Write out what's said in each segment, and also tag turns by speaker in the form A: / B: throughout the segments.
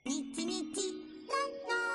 A: Nikki, la la.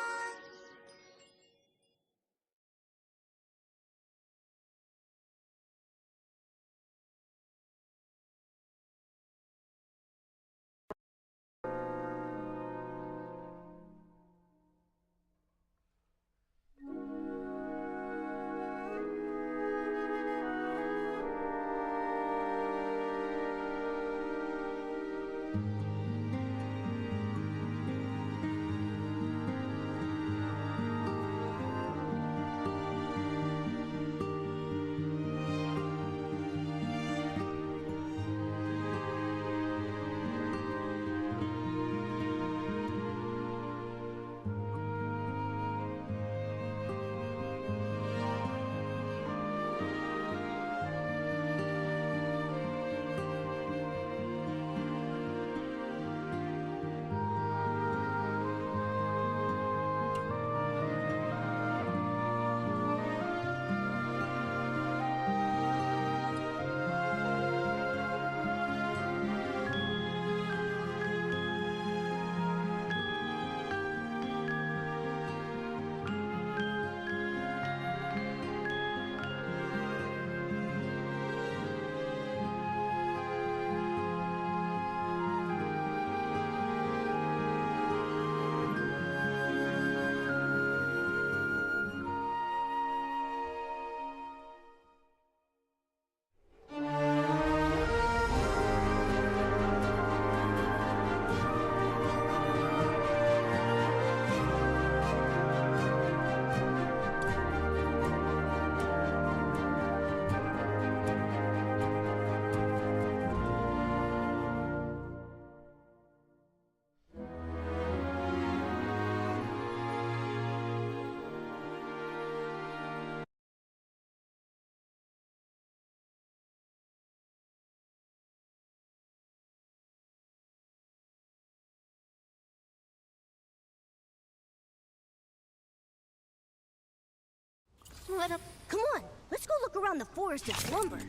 A: What up? Come on, let's go look around the forest of slumber.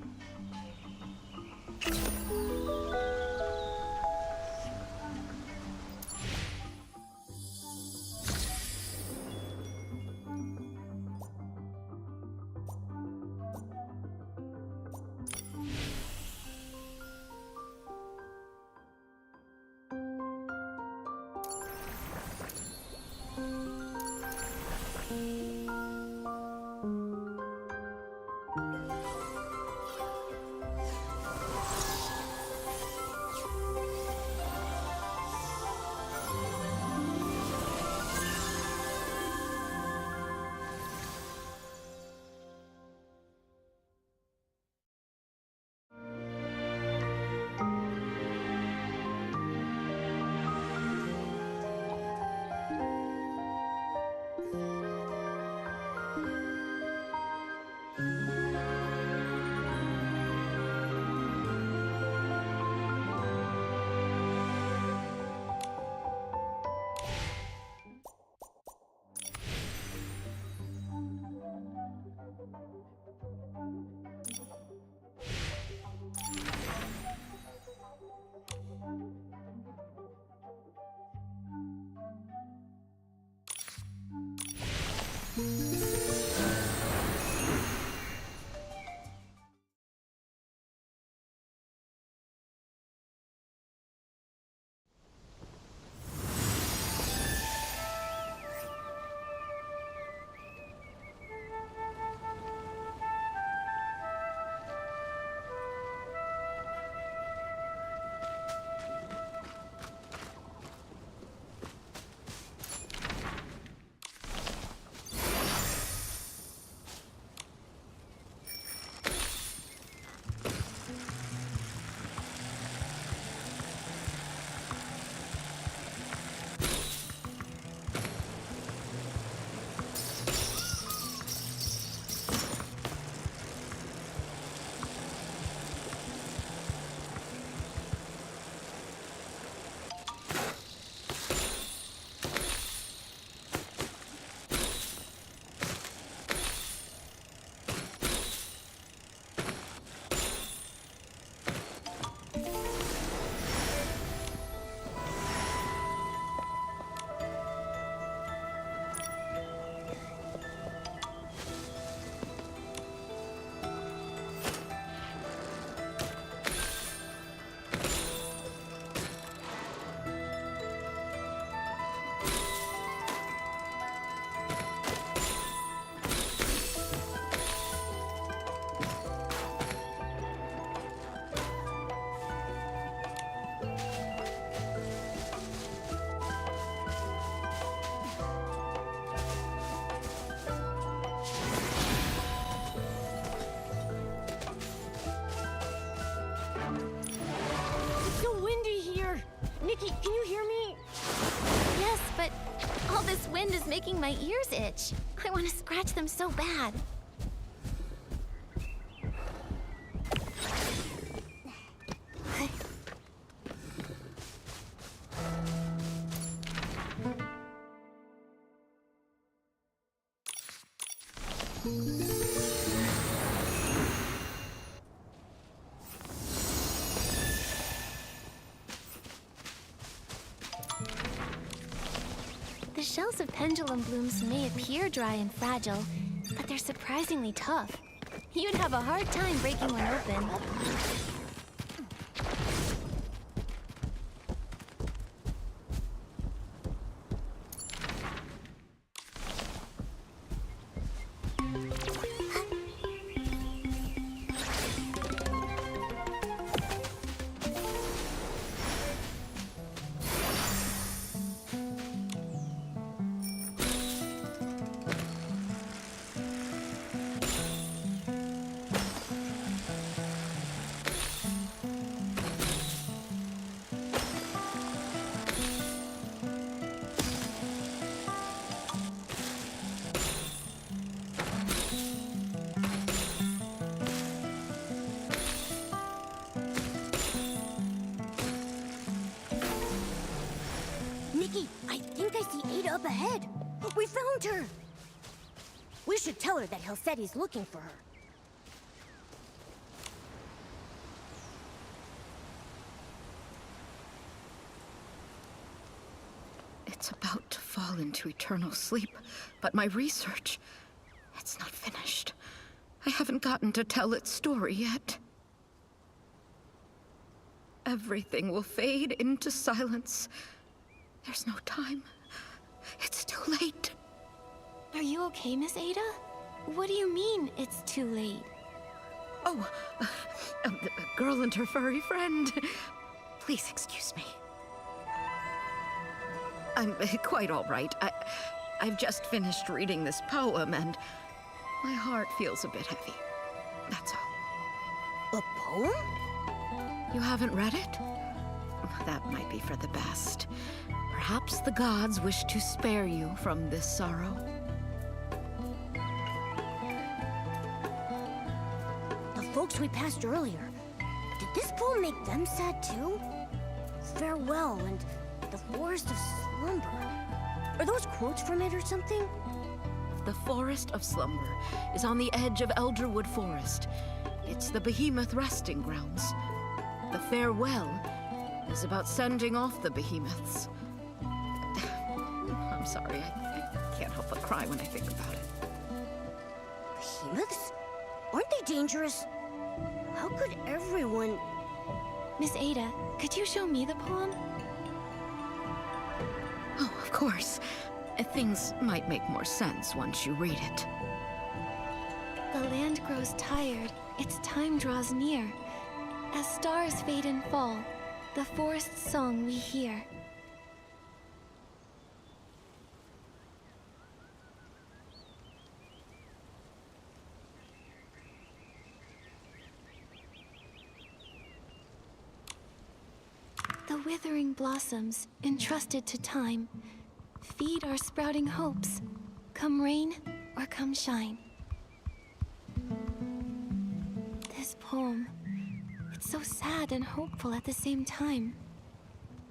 B: making my ears itch. I want to scratch them so bad. The shells of pendulum blooms may appear dry and fragile, but they're surprisingly tough. You'd have a hard time breaking one open.
A: Nikki, I think I see Ada up ahead. We found her. We should tell her that he'll said he's looking for her.
C: It's about to fall into eternal sleep, but my research, it's not finished. I haven't gotten to tell its story yet. Everything will fade into silence. There's no time. It's too late.
B: Are you okay, Miss Ada? What do you mean, it's too late?
C: Oh, a girl and her furry friend. Please excuse me. I'm quite all right. I've just finished reading this poem, and my heart feels a bit heavy. That's all.
A: A poem?
C: You haven't read it? That might be for the best. Perhaps the gods wish to spare you from this sorrow.
A: The folks we passed earlier. Did this poem make them sad too? Farewell and the forest of slumber. Are those quotes from it or something?
C: The Forest of Slumber is on the edge of Elderwood Forest. It's the behemoth resting grounds. The farewell is about sending off the behemoths. I'm sorry, I can't help but cry when I think about it.
A: Behemoths? Aren't they dangerous? How could everyone...
B: Miss Ada, could you show me the poem?
C: Oh, of course. Things might make more sense once you read it.
B: The land grows tired, its time draws near. As stars fade and fall, the forest's song we hear. The withering blossoms, entrusted to time, feed our sprouting hopes, come rain or come shine. This poem, it's so sad and hopeful at the same time.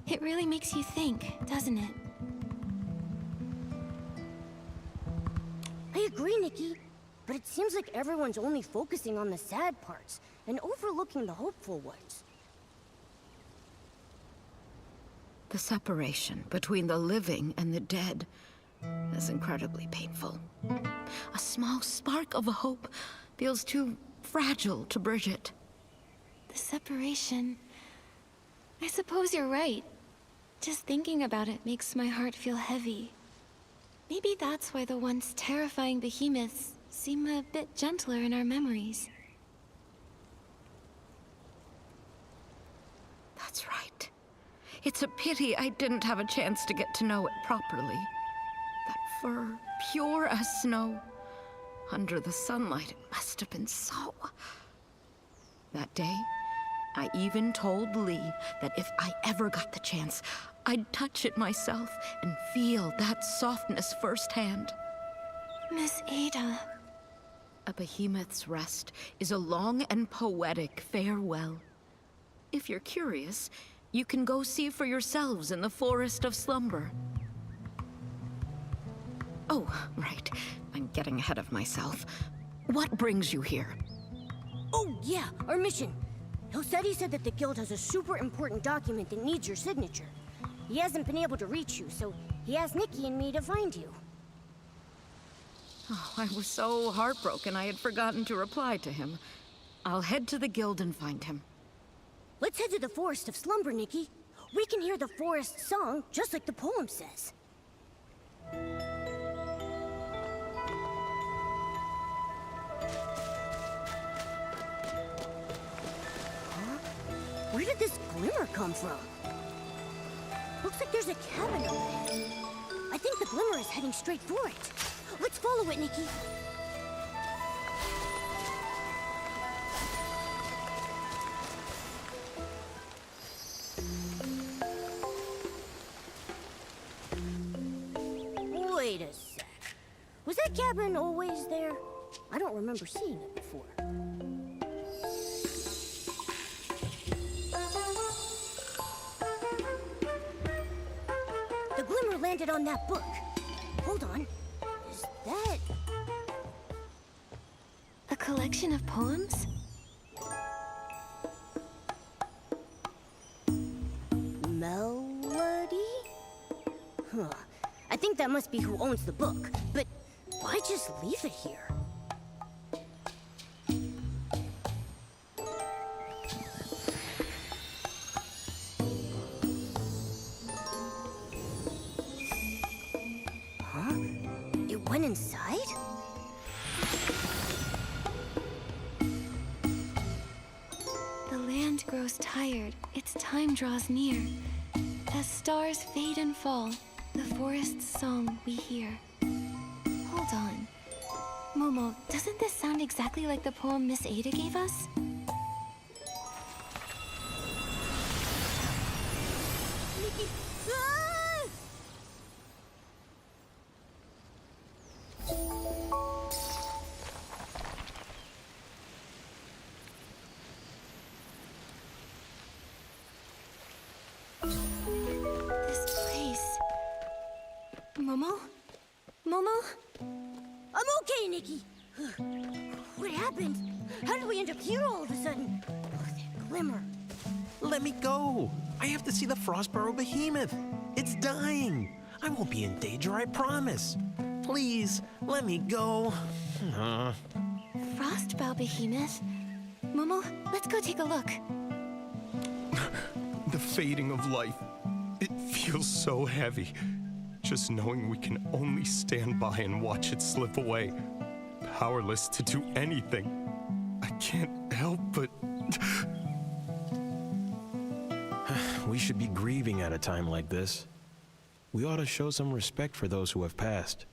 B: It really makes you think, doesn't it?
A: I agree, Nikki. But it seems like everyone's only focusing on the sad parts and overlooking the hopeful ones.
C: The separation between the living and the dead is incredibly painful. A small spark of hope feels too fragile to bridge it.
B: The separation... I suppose you're right. Just thinking about it makes my heart feel heavy. Maybe that's why the once terrifying behemoths seem a bit gentler in our memories.
C: That's right. It's a pity I didn't have a chance to get to know it properly. That fur, pure as snow. Under the sunlight, it must have been so... That day, I even told Lee that if I ever got the chance, I'd touch it myself and feel that softness firsthand.
B: Miss Ada.
C: A behemoth's rest is a long and poetic farewell. If you're curious, you can go see for yourselves in the Forest of Slumber. Oh, right. I'm getting ahead of myself. What brings you here?
A: Oh, yeah, our mission. Hilsetti said that the guild has a super important document that needs your signature. He hasn't been able to reach you, so he asked Nikki and me to find you.
C: Oh, I was so heartbroken I had forgotten to reply to him. I'll head to the guild and find him.
A: Let's head to the Forest of Slumber, Nikki. We can hear the forest song, just like the poem says. Huh? Where did this glimmer come from? Looks like there's a cabin up ahead. I think the glimmer is heading straight for it. Let's follow it, Nikki. Wait a sec. Was that cabin always there? I don't remember seeing it before. The glimmer landed on that book. Hold on. Is that...
B: A collection of poems?
A: Melody? Huh. I think that must be who owns the book. But why just leave it here? Huh? It went inside?
B: The land grows tired, its time draws near. As stars fade and fall, the forest's song we hear. Hold on. Momo, doesn't this sound exactly like the poem Miss Ada gave us?
A: Nikki! Ah!
B: This place... Momo? Momo?
A: I'm okay, Nikki. What happened? How did we end up here all of a sudden? Oh, that glimmer.
D: Let me go. I have to see the Frostborough behemoth. It's dying. I won't be in danger, I promise. Please, let me go.
B: Frostbow behemoth? Momo, let's go take a look.
E: The fading of life. It feels so heavy. Just knowing we can only stand by and watch it slip away. Powerless to do anything. I can't help but...
D: We should be grieving at a time like this. We ought to show some respect for those who have passed.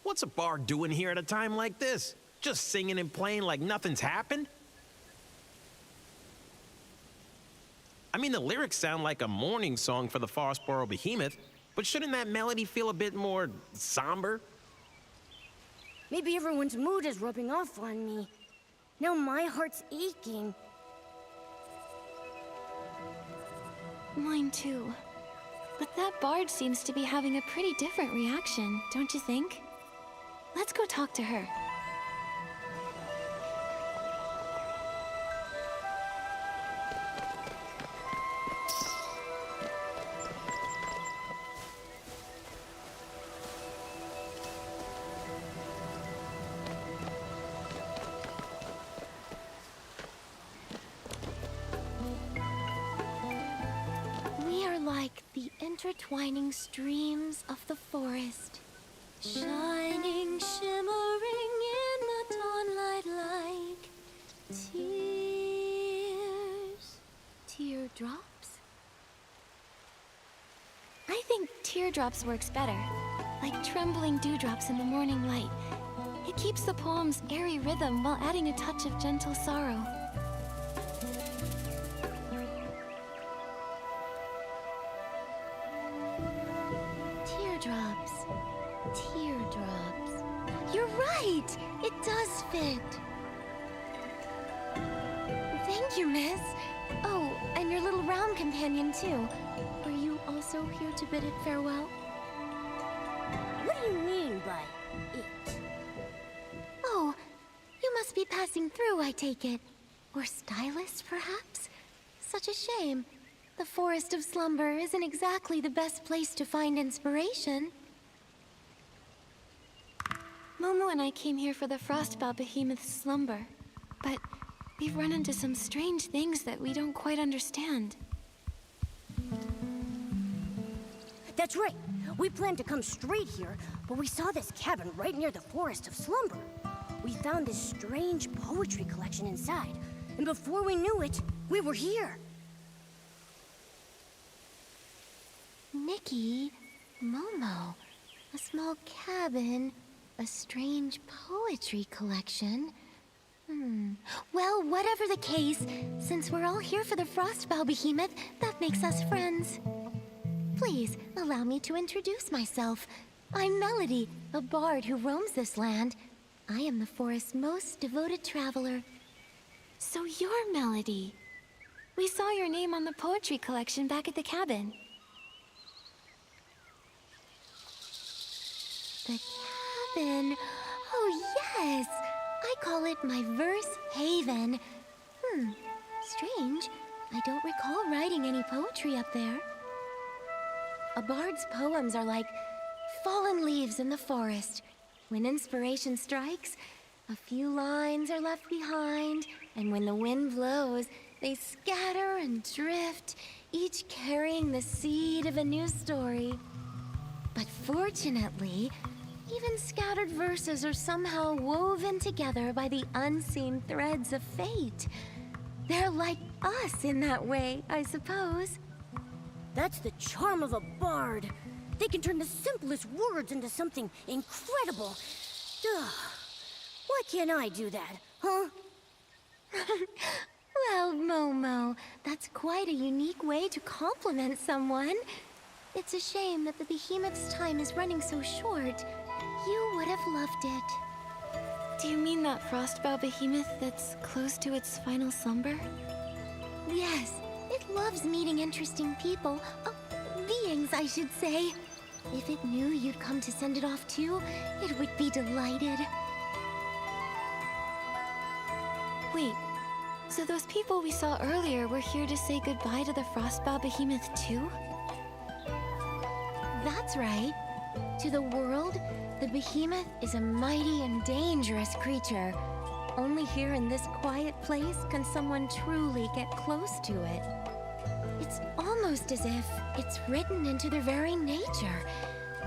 D: What's a bard doing here at a time like this? Just singing and playing like nothing's happened? I mean, the lyrics sound like a mourning song for the Frostborough behemoth, but shouldn't that melody feel a bit more somber?
A: Maybe everyone's mood is rubbing off on me. Now my heart's aching.
B: Mine too. But that bard seems to be having a pretty different reaction, don't you think? Let's go talk to her. Like the intertwining streams of the forest, shining, shimmering in the dawnlight like tears. Teardrops? I think teardrops works better, like trembling dewdrops in the morning light. It keeps the poem's airy rhythm while adding a touch of gentle sorrow.
A: Teardrops. Teardrops. You're right! It does fit.
B: Thank you, miss. Oh, and your little round companion, too. Are you also here to bid it farewell?
A: What do you mean by it?
B: Oh, you must be passing through, I take it. Or stylist, perhaps? Such a shame. The Forest of Slumber isn't exactly the best place to find inspiration. Momo and I came here for the Frostbow Behemoth's slumber, but we've run into some strange things that we don't quite understand.
A: That's right. We planned to come straight here, but we saw this cabin right near the Forest of Slumber. We found this strange poetry collection inside, and before we knew it, we were here.
B: Nikki, Momo, a small cabin, a strange poetry collection. Well, whatever the case, since we're all here for the Frostbow Behemoth, that makes us friends. Please, allow me to introduce myself. I'm Melody, a bard who roams this land. I am the forest's most devoted traveler. So you're Melody. We saw your name on the poetry collection back at the cabin. The cabin? Oh, yes! I call it my verse haven. Strange. I don't recall writing any poetry up there. A bard's poems are like fallen leaves in the forest. When inspiration strikes, a few lines are left behind, and when the wind blows, they scatter and drift, each carrying the seed of a new story. But fortunately, even scattered verses are somehow woven together by the unseen threads of fate. They're like us in that way, I suppose.
A: That's the charm of a bard. They can turn the simplest words into something incredible. Ugh. Why can't I do that, huh?
B: Well, Momo, that's quite a unique way to compliment someone. It's a shame that the Behemoth's time is running so short. You would have loved it. Do you mean that Frostbow Behemoth that's close to its final slumber? Yes, it loves meeting interesting people. Beings, I should say. If it knew you'd come to send it off too, it would be delighted. Wait, so those people we saw earlier were here to say goodbye to the Frostbow Behemoth too? That's right. To the world, the Behemoth is a mighty and dangerous creature. Only here in this quiet place can someone truly get close to it. It's almost as if it's written into their very nature.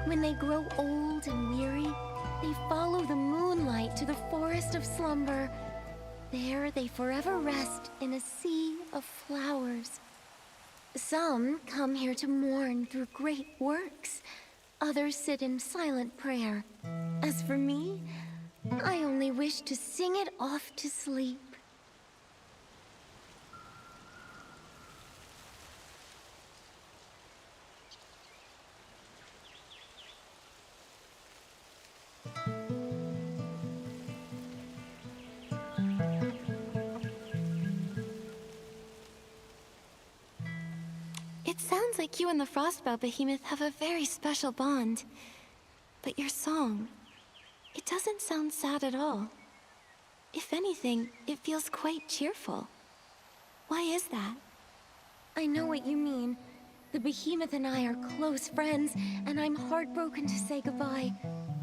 B: When they grow old and weary, they follow the moonlight to the Forest of Slumber. There they forever rest in a sea of flowers. Some come here to mourn through great works. Others sit in silent prayer. As for me, I only wish to sing it off to sleep. It sounds like you and the Frostbow Behemoth have a very special bond. But your song, it doesn't sound sad at all. If anything, it feels quite cheerful. Why is that? I know what you mean. The Behemoth and I are close friends, and I'm heartbroken to say goodbye.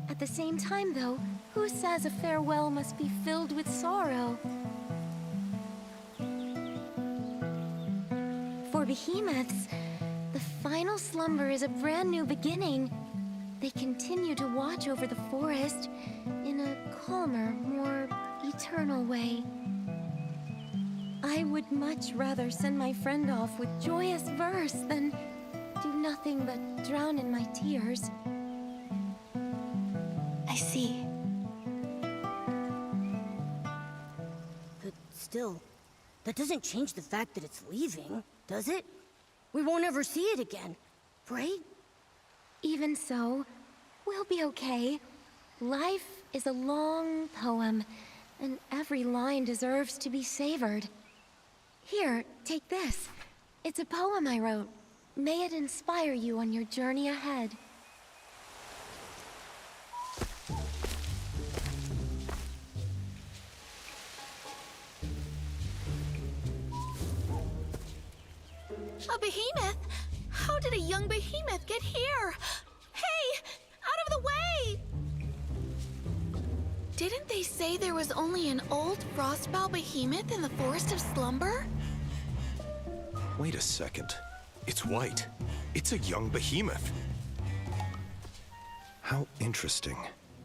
B: At the same time, though, who says a farewell must be filled with sorrow? For Behemoths, the final slumber is a brand new beginning. They continue to watch over the forest in a calmer, more eternal way. I would much rather send my friend off with joyous verse than do nothing but drown in my tears. I see.
A: Still, that doesn't change the fact that it's leaving, does it? We won't ever see it again, right?
B: Even so, we'll be okay. Life is a long poem, and every line deserves to be savored. Here, take this. It's a poem I wrote. May it inspire you on your journey ahead.
C: A behemoth? How did a young behemoth get here? Hey! Out of the way! Didn't they say there was only an old frostbow behemoth in the Forest of Slumber?
E: Wait a second. It's white. It's a young behemoth. How interesting.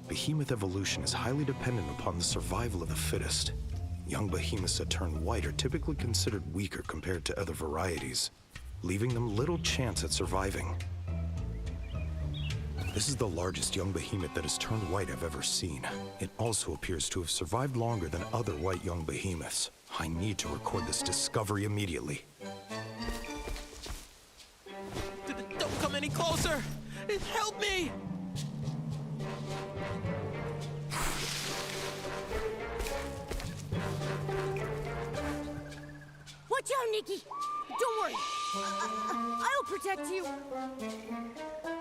E: Behemoth evolution is highly dependent upon the survival of the fittest. Young behemoths that turn white are typically considered weaker compared to other varieties, leaving them little chance at surviving. This is the largest young behemoth that has turned white I've ever seen. It also appears to have survived longer than other white young behemoths. I need to record this discovery immediately.
D: Don't come any closer! Help me!
A: Watch out, Nikki! Don't worry. I'll protect you.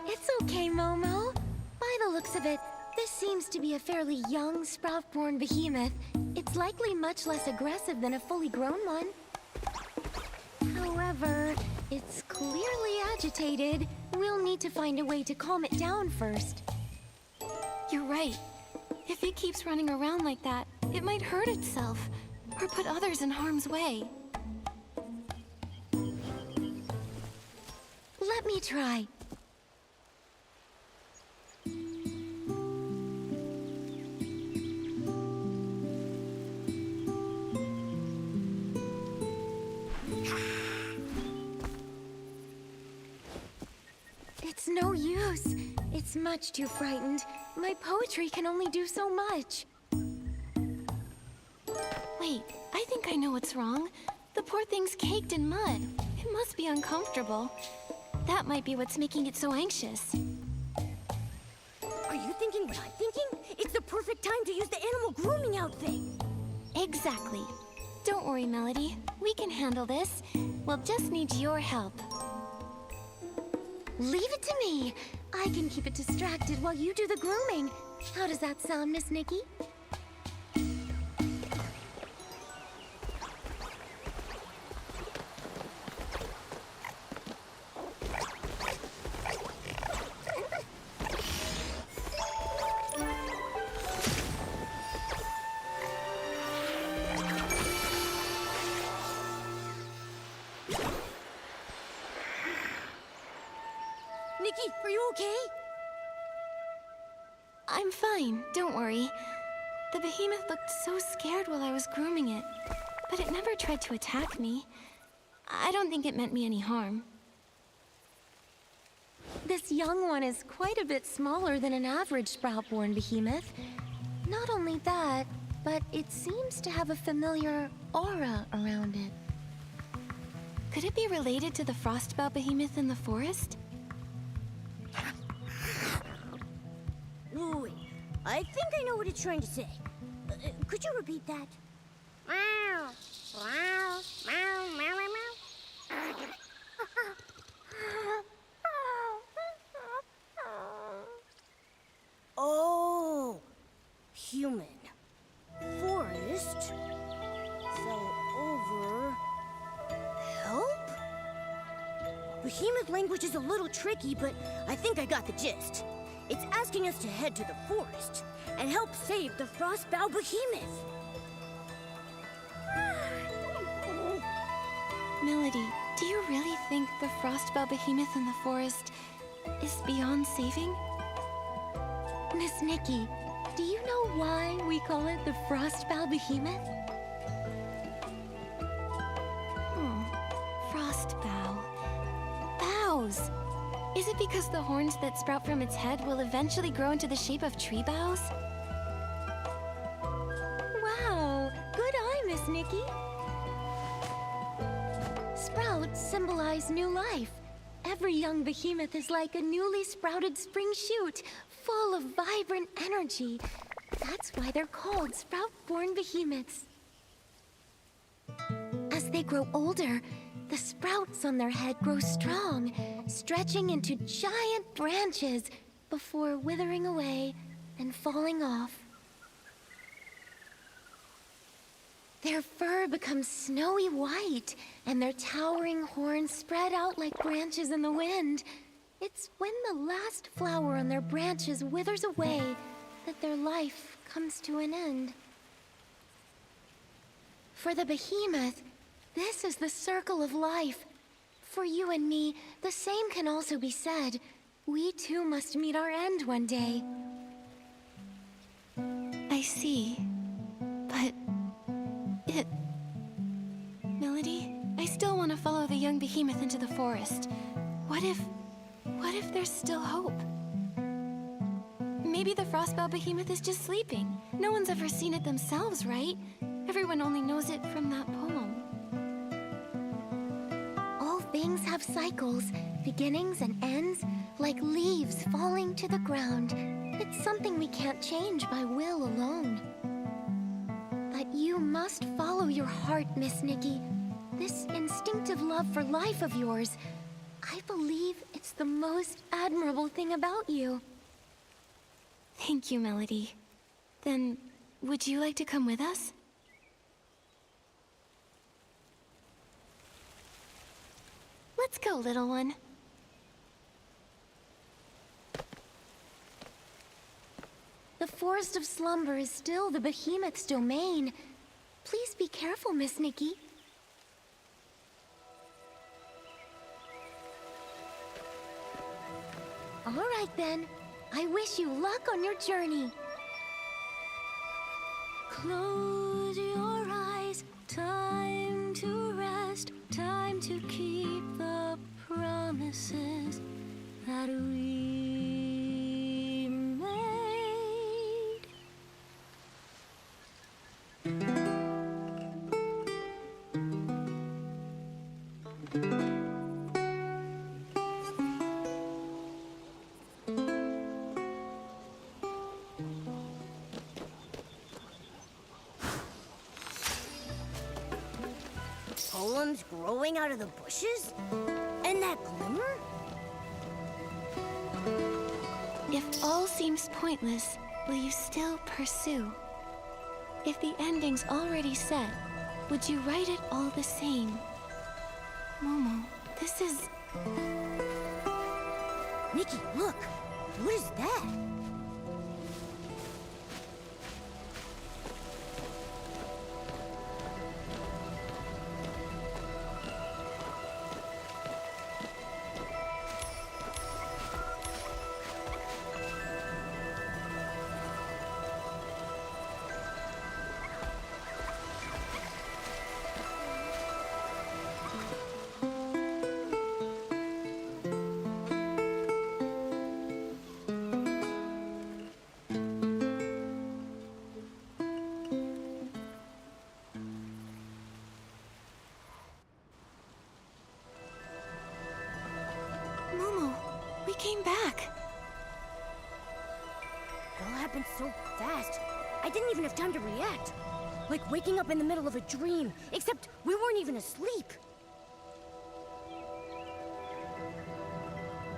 B: It's okay, Momo. By the looks of it, this seems to be a fairly young, sprout-born behemoth. It's likely much less aggressive than a fully grown one. However, it's clearly agitated. We'll need to find a way to calm it down first. You're right. If it keeps running around like that, it might hurt itself, or put others in harm's way. Let me try. It's no use. It's much too frightened. My poetry can only do so much. Wait, I think I know what's wrong. The poor thing's caked in mud. It must be uncomfortable. That might be what's making it so anxious.
A: Are you thinking what I'm thinking? It's the perfect time to use the animal grooming outfit.
B: Exactly. Don't worry, Melody. We can handle this. We'll just need your help. Leave it to me. I can keep it distracted while you do the grooming. How does that sound, Miss Nikki?
A: Nikki, are you okay?
B: I'm fine, don't worry. The behemoth looked so scared while I was grooming it, but it never tried to attack me. I don't think it meant me any harm. This young one is quite a bit smaller than an average sprout-born behemoth. Not only that, but it seems to have a familiar aura around it. Could it be related to the frostbow behemoth in the forest?
A: Wait, I think I know what it's trying to say. Could you repeat that? Oh, human. Forest. Fell over. Help? Behemoth language is a little tricky, but I think I got the gist. It's asking us to head to the forest and help save the frostbow behemoth.
B: Melody, do you really think the frostbow behemoth in the forest is beyond saving? Miss Nikki, do you know why we call it the frostbow behemoth? Frostbow. Boughs! Is it because the horns that sprout from its head will eventually grow into the shape of tree boughs? Wow! Good eye, Miss Miss Nikki. Sprouts symbolize new life. Every young behemoth is like a newly sprouted spring shoot, full of vibrant energy. That's why they're called sprout-born behemoths. As they grow older, the sprouts on their head grow strong, stretching into giant branches before withering away and falling off. Their fur becomes snowy white, and their towering horns spread out like branches in the wind. It's when the last flower on their branches withers away that their life comes to an end. For the behemoth, this is the circle of life. For you and me, the same can also be said. We too must meet our end one day. I see. But... Melody, I still want to follow the young behemoth into the forest. What if there's still hope? Maybe the frostbow behemoth is just sleeping. No one's ever seen it themselves, right? Everyone only knows it from that poem. All things have cycles, beginnings and ends, like leaves falling to the ground. It's something we can't change by will alone. But you must follow your heart, Miss Nikki. This instinctive love for life of yours, I believe it's the most admirable thing about you. Thank you, Melody. Then, would you like to come with us? Let's go, little one. The Forest of Slumber is still the behemoth's domain. Please be careful, Miss Nikki. All right, then. I wish you luck on your journey. Close your eyes. Time to rest. Time to keep the promises that we made.
A: Poems growing out of the bushes? And that glimmer?
B: If all seems pointless, will you still pursue? If the ending's already set, would you write it all the same? Momo, this is...
A: Nikki, look! What is that?
B: Momo, we came back.
A: It all happened so fast. I didn't even have time to react. Like waking up in the middle of a dream, except we weren't even asleep.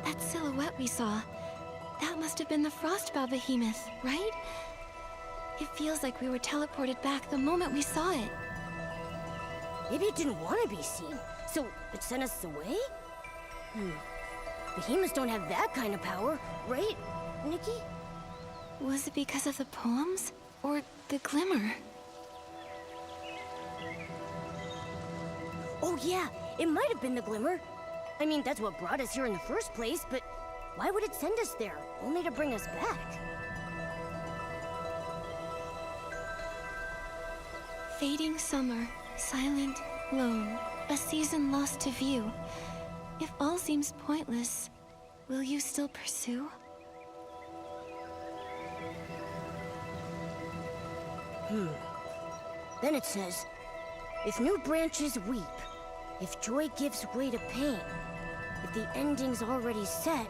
B: That silhouette we saw, that must have been the Frostbow behemoth, right? It feels like we were teleported back the moment we saw it.
A: Maybe it didn't want to be seen, so it sent us away? Behemoths don't have that kind of power, right, Nikki?
B: Was it because of the poems? Or the glimmer?
A: Oh yeah, it might have been the glimmer. I mean, that's what brought us here in the first place, but why would it send us there, only to bring us back?
B: Fading summer, silent, lone, a season lost to view. If all seems pointless, will you still pursue?
A: Then it says, If new branches weep, if joy gives way to pain, if the ending's already set,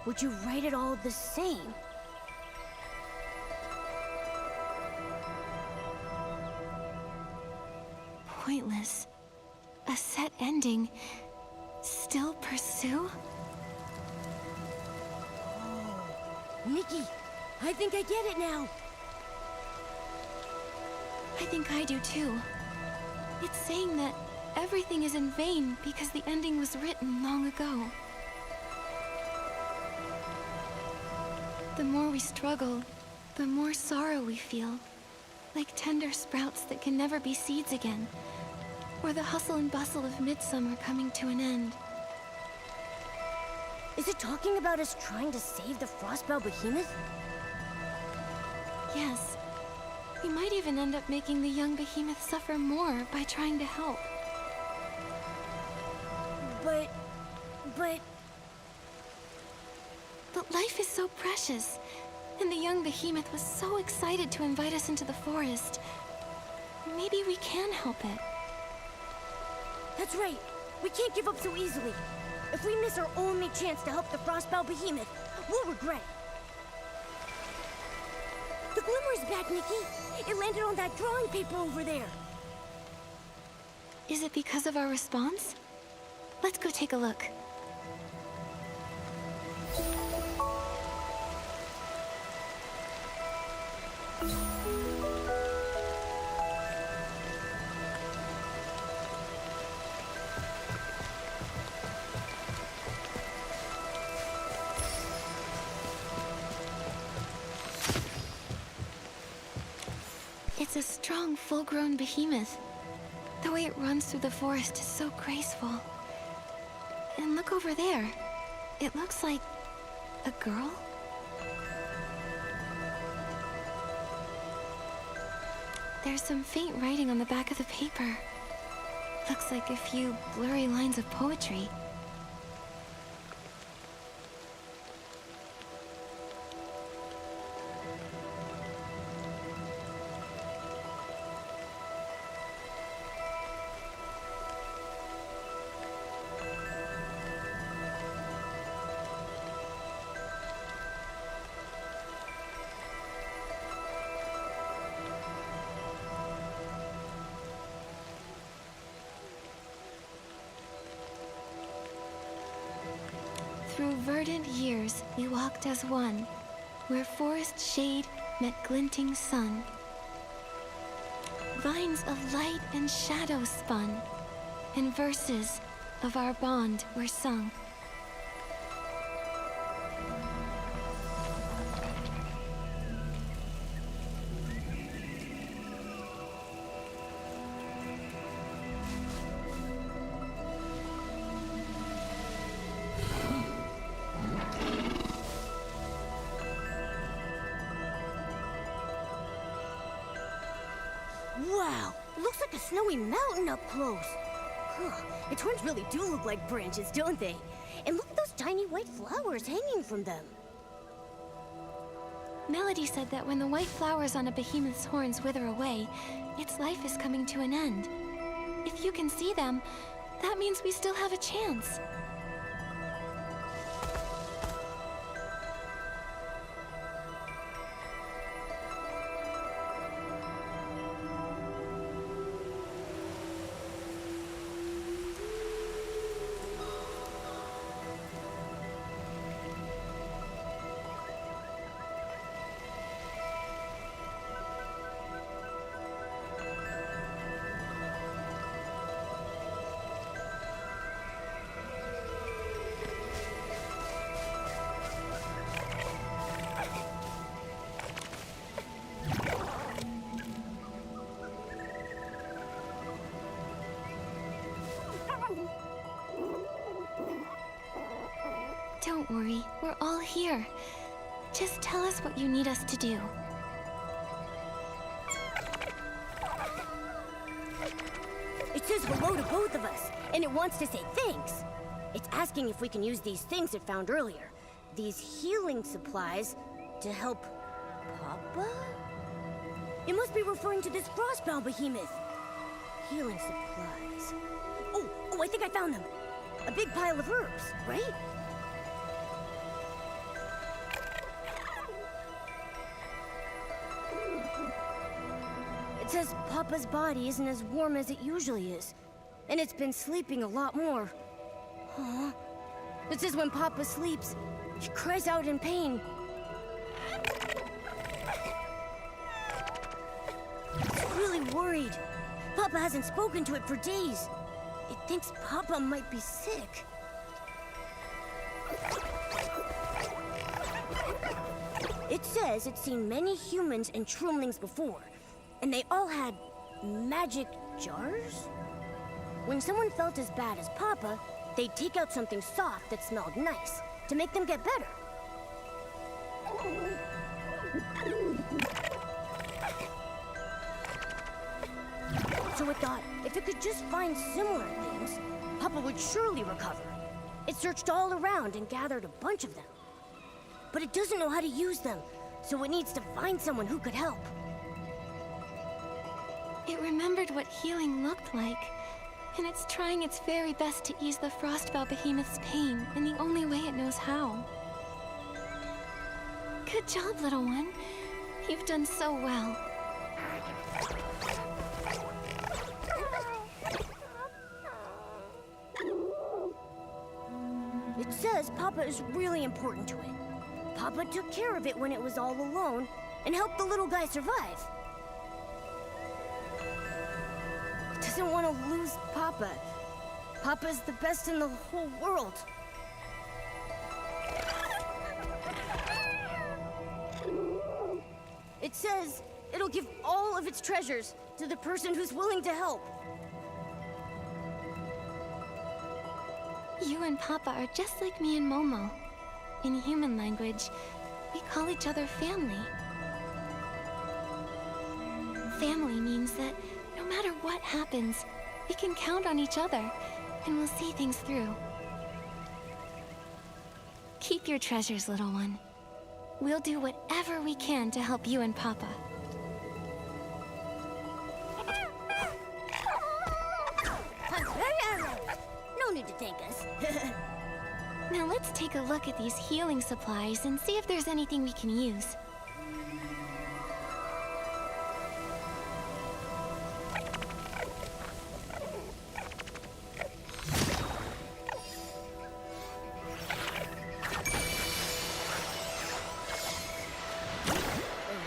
A: would you write it all the same?
B: Pointless. A set ending. Still pursue?
A: Nikki, I think I get it now.
B: I think I do too. It's saying that everything is in vain because the ending was written long ago. The more we struggle, the more sorrow we feel. Like tender sprouts that can never be seeds again. Or the hustle and bustle of midsummer coming to an end.
A: Is it talking about us trying to save the Frostbow Behemoth?
B: Yes. We might even end up making the young behemoth suffer more by trying to help.
A: But...
B: But life is so precious, and the young behemoth was so excited to invite us into the forest. Maybe we can help it.
A: That's right. We can't give up so easily. If we miss our only chance to help the Frostbow Behemoth, we'll regret it. The glimmer's back, Nikki. It landed on that drawing paper over there.
B: Is it because of our response? Let's go take a look. It's a strong, full-grown behemoth. The way it runs through the forest is so graceful. And look over there. It looks like a girl? There's some faint writing on the back of the paper. Looks like a few blurry lines of poetry. Through verdant years, we walked as one, where forest shade met glinting sun. Vines of light and shadow spun, and verses of our bond were sung.
A: Wow, it looks like a snowy mountain up close. Huh, its horns really do look like branches, don't they? And look at those tiny white flowers hanging from them.
B: Melody said that when the white flowers on a behemoth's horns wither away, its life is coming to an end. If you can see them, that means we still have a chance. Don't worry, we're all here. Just tell us what you need us to do.
A: It says hello to both of us, and it wants to say thanks. It's asking if we can use these things it found earlier, these healing supplies, to help Papa? It must be referring to this Frostbow Behemoth. Healing supplies. Oh, I think I found them. A big pile of herbs, right? It says Papa's body isn't as warm as it usually is, and it's been sleeping a lot more. Huh? It says when Papa sleeps, he cries out in pain. It's really worried. Papa hasn't spoken to it for days. It thinks Papa might be sick. It says it's seen many humans and trumlings before, and they all had magic jars? When someone felt as bad as Papa, they'd take out something soft that smelled nice to make them get better. So it thought if it could just find similar things, Papa would surely recover. It searched all around and gathered a bunch of them. But it doesn't know how to use them, so it needs to find someone who could help.
B: It remembered what healing looked like, and it's trying its very best to ease the Frostbow Behemoth's pain in the only way it knows how. Good job, little one. You've done so well.
A: It says Papa is really important to it. Papa took care of it when it was all alone and helped the little guy survive. It doesn't want to lose Papa. Papa's the best in the whole world. It says it'll give all of its treasures to the person who's willing to help.
B: You and Papa are just like me and Momo. In human language, we call each other family. Family means that no matter what happens, we can count on each other, and we'll see things through. Keep your treasures, little one. We'll do whatever we can to help you and Papa.
A: No need to thank us.
B: Now let's take a look at these healing supplies and see if there's anything we can use.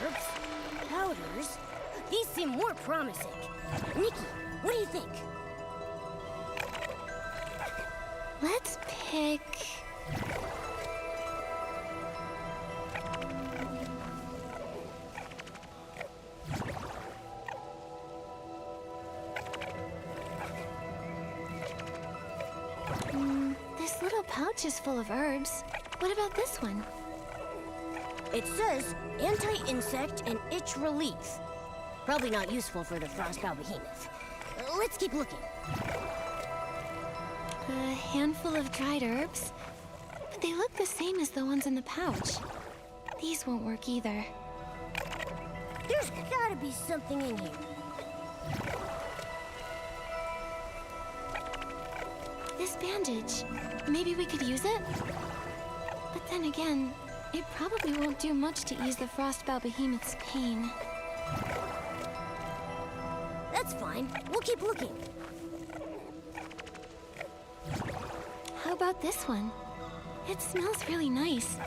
A: Herbs, powders. These seem more promising. Nikki, what do you think?
B: Let's pick... this little pouch is full of herbs. What about this one?
A: It says anti-insect and itch relief. Probably not useful for the Frostbow Behemoth. Let's keep looking.
B: A handful of dried herbs, but they look the same as the ones in the pouch. These won't work either.
A: There's gotta be something in here.
B: This bandage, maybe we could use it? But then again, it probably won't do much to ease the Frostbow Behemoth's pain.
A: That's fine. We'll keep looking.
B: How about this one? It smells really nice.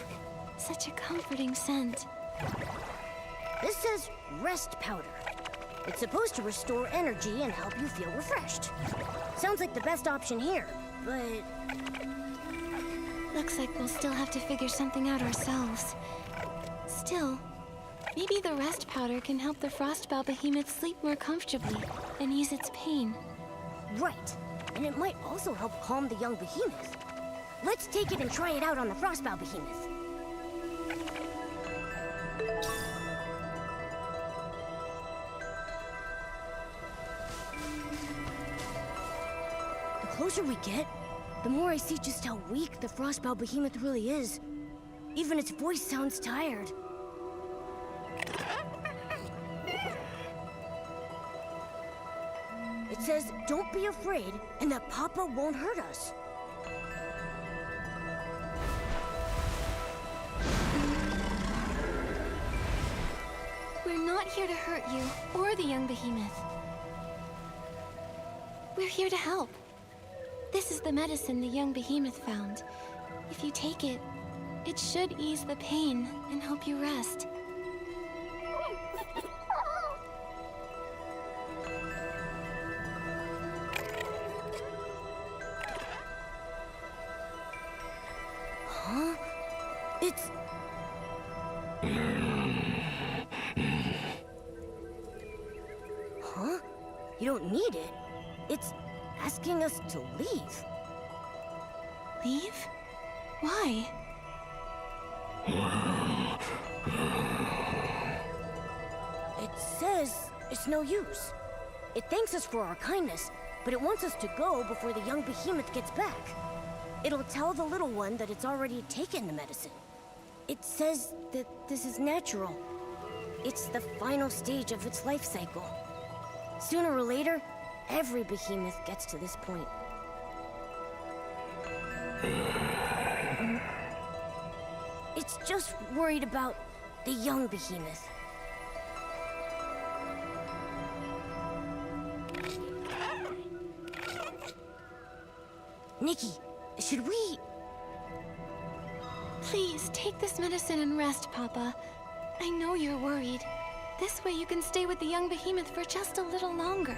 B: Such a comforting scent.
A: This says rest powder. It's supposed to restore energy and help you feel refreshed. Sounds like the best option here, but...
B: Looks like we'll still have to figure something out ourselves. Still, maybe the rest powder can help the Frostbow Behemoth sleep more comfortably and ease its pain.
A: Right. And it might also help calm the young behemoth. Let's take it and try it out on the Frostbow Behemoth. The closer we get, the more I see just how weak the Frostbow Behemoth really is. Even its voice sounds tired. It says, don't be afraid, and that Papa won't hurt us.
B: We're not here to hurt you, or the young behemoth. We're here to help. This is the medicine the young behemoth found. If you take it, it should ease the pain and help you rest.
A: Huh? It's... Huh? You don't need it. It's asking us to leave.
B: Leave? Why?
A: It says it's no use. It thanks us for our kindness, but it wants us to go before the young behemoth gets back. It'll tell the little one that it's already taken the medicine. It says that this is natural. It's the final stage of its life cycle. Sooner or later, every behemoth gets to this point. It's just worried about the young behemoth. Nikki, should we...
B: Please, take this medicine and rest, Papa. I know you're worried. This way you can stay with the young behemoth for just a little longer.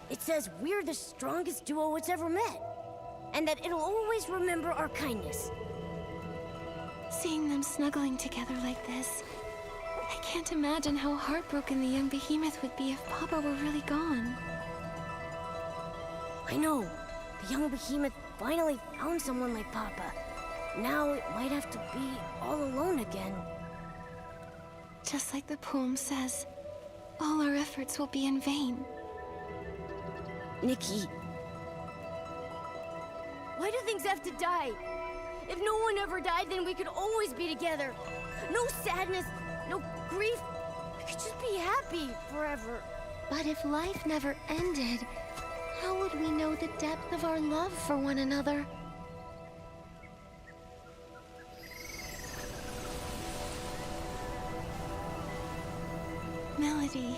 A: It says we're the strongest duo it's ever met. And that it'll always remember our kindness.
B: Seeing them snuggling together like this, I can't imagine how heartbroken the young behemoth would be if Papa were really gone.
A: I know. The young behemoth finally found someone like Papa. Now it might have to be all alone again.
B: Just like the poem says, all our efforts will be in vain.
A: Nikki. Why do things have to die? If no one ever died, then we could always be together. No sadness, no grief. We could just be happy forever.
F: But if life never ended, how would we know the depth of our love for one another?
B: Melody.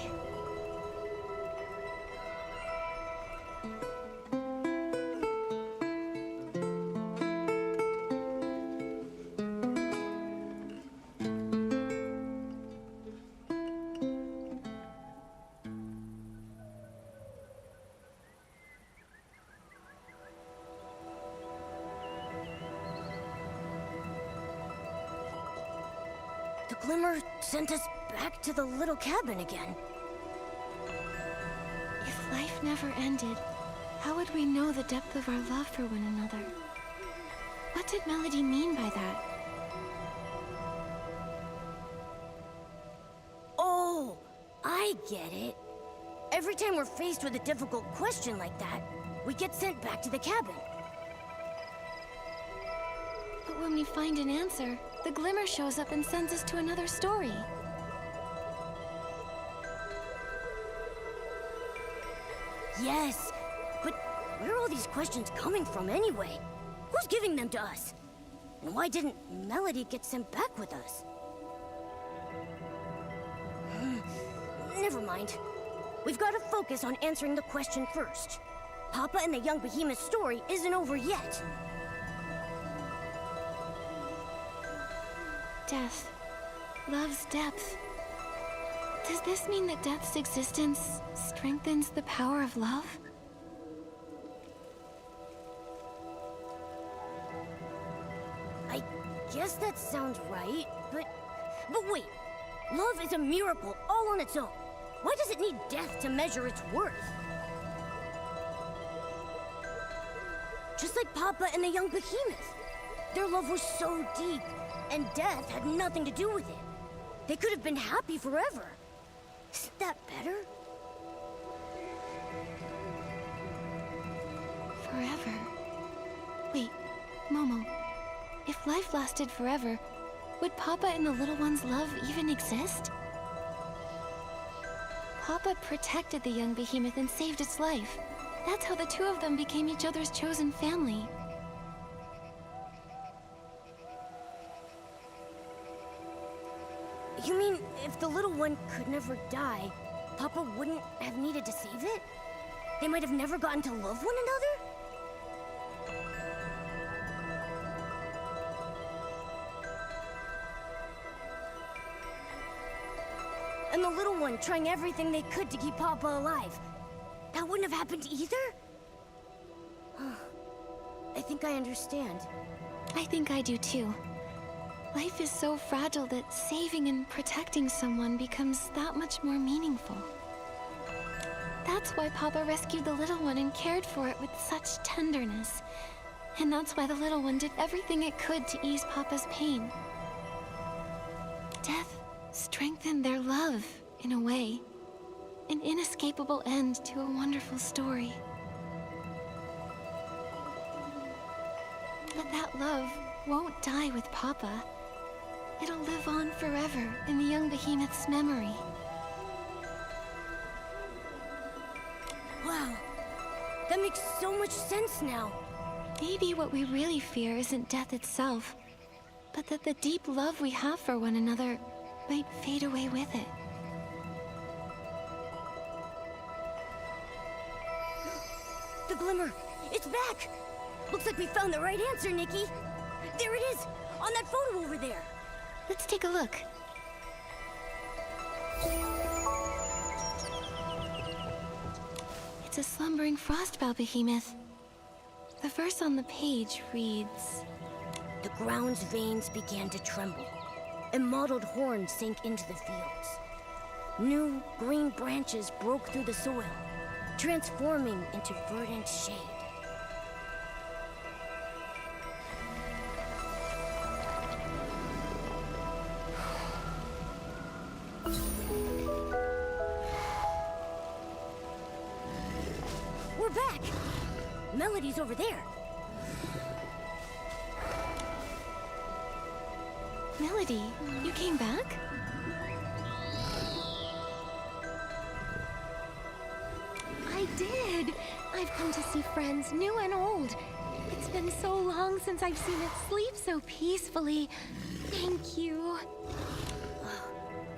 A: The glimmer sent us back to the little cabin again.
B: If life never ended, how would we know the depth of our love for one another? What did Melody mean by that?
A: Oh, I get it. Every time we're faced with a difficult question like that, we get sent back to the cabin.
B: But when we find an answer, the glimmer shows up and sends us to another story.
A: Yes, but where are all these questions coming from anyway? Who's giving them to us? And why didn't Melody get sent back with us? Never mind. We've got to focus on answering the question first. Papa and the young behemoth story isn't over yet.
B: Death. Love's depth. Does this mean that death's existence strengthens the power of love?
A: I guess that sounds right, but wait. Love is a miracle all on its own. Why does it need death to measure its worth? Just like Papa and the young behemoth. Their love was so deep, and death had nothing to do with it. They could have been happy forever. Isn't that better?
B: Forever. Wait, life lasted forever, would Papa and the little one's love even exist? Papa protected the young behemoth and saved its life. That's how the two of them became each other's chosen family.
A: You mean if the little one could never die, Papa wouldn't have needed to save it? They might have never gotten to love one another? And the little one trying everything they could to keep Papa alive. That wouldn't have happened either? I think I understand.
B: I think I do too. Life is so fragile that saving and protecting someone becomes that much more meaningful. That's why Papa rescued the little one and cared for it with such tenderness. And that's why the little one did everything it could to ease Papa's pain. Death strengthened their love, in a way. An inescapable end to a wonderful story. But that love won't die with Papa. It'll live on forever in the young behemoth's memory.
A: Wow, that makes so much sense now.
B: Maybe what we really fear isn't death itself, but that the deep love we have for one another might fade away with it.
A: The glimmer, it's back! Looks like we found the right answer, Nikki. There it is, on that photo over there.
B: Let's take a look. It's a slumbering frostbow behemoth. The verse on the page reads,
A: The ground's veins began to tremble, and mottled horns sank into the fields. New, green branches broke through the soil, transforming into verdant shade. We're back! Melody's over there.
B: Melody, you came back?
F: I did. I've come to see friends, new and old. It's been so long since I've seen it sleep so peacefully. Thank you.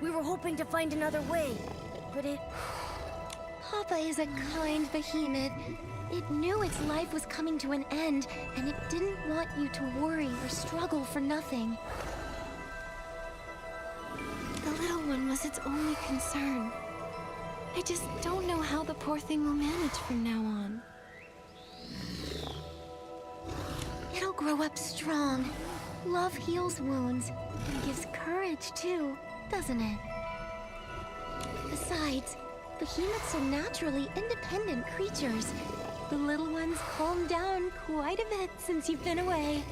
A: We were hoping to find another way, but it...
F: Papa is a kind behemoth. It knew its life was coming to an end, and it didn't want you to worry or struggle for nothing.
B: The little one was its only concern. I just don't know how the poor thing will manage from now on.
F: It'll grow up strong. Love heals wounds and gives courage too, doesn't it? Besides, behemoths are naturally independent creatures. The little one's calmed down quite a bit since you've been away.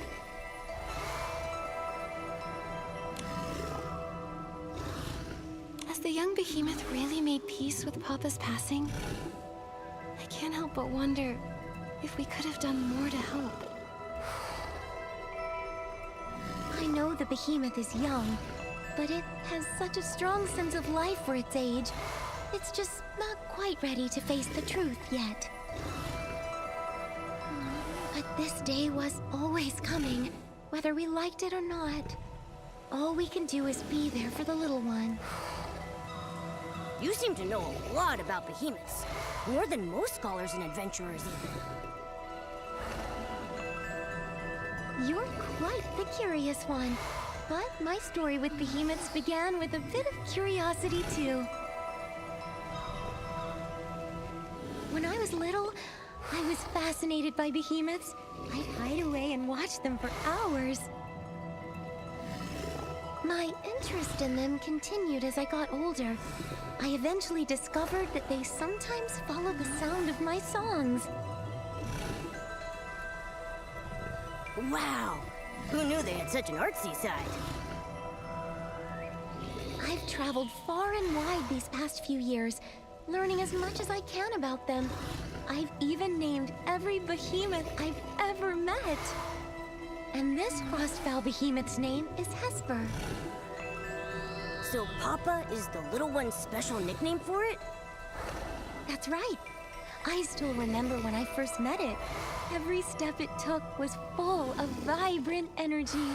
B: Has the young behemoth really made peace with Papa's passing? I can't help but wonder if we could have done more to help.
F: I know the behemoth is young, but it has such a strong sense of life for its age. It's just not quite ready to face the truth yet. But this day was always coming, whether we liked it or not. All we can do is be there for the little one.
A: You seem to know a lot about behemoths. More than most scholars and adventurers, even.
F: You're quite the curious one. But my story with behemoths began with a bit of curiosity, too. When I was little, I was fascinated by behemoths. I'd hide away and watch them for hours. My interest in them continued as I got older. I eventually discovered that they sometimes follow the sound of my songs.
A: Wow! Who knew they had such an artsy side?
F: I've traveled far and wide these past few years, learning as much as I can about them. I've even named every behemoth I've ever met. And this Frostbow behemoth's name is Hesper.
A: So Papa is the little one's special nickname for it?
F: That's right. I still remember when I first met it. Every step it took was full of vibrant energy.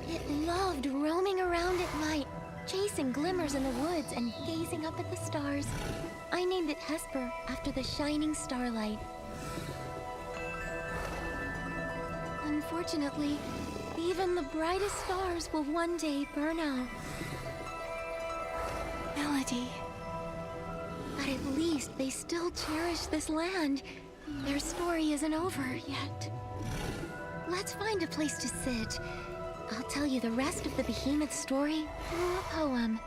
F: It loved roaming around at night, chasing glimmers in the woods and gazing up at the stars. I named it Hesper after the shining starlight. Unfortunately, even the brightest stars will one day burn out.
B: Melody.
F: But at least they still cherish this land. Their story isn't over yet. Let's find a place to sit. I'll tell you the rest of the behemoth's story through a poem.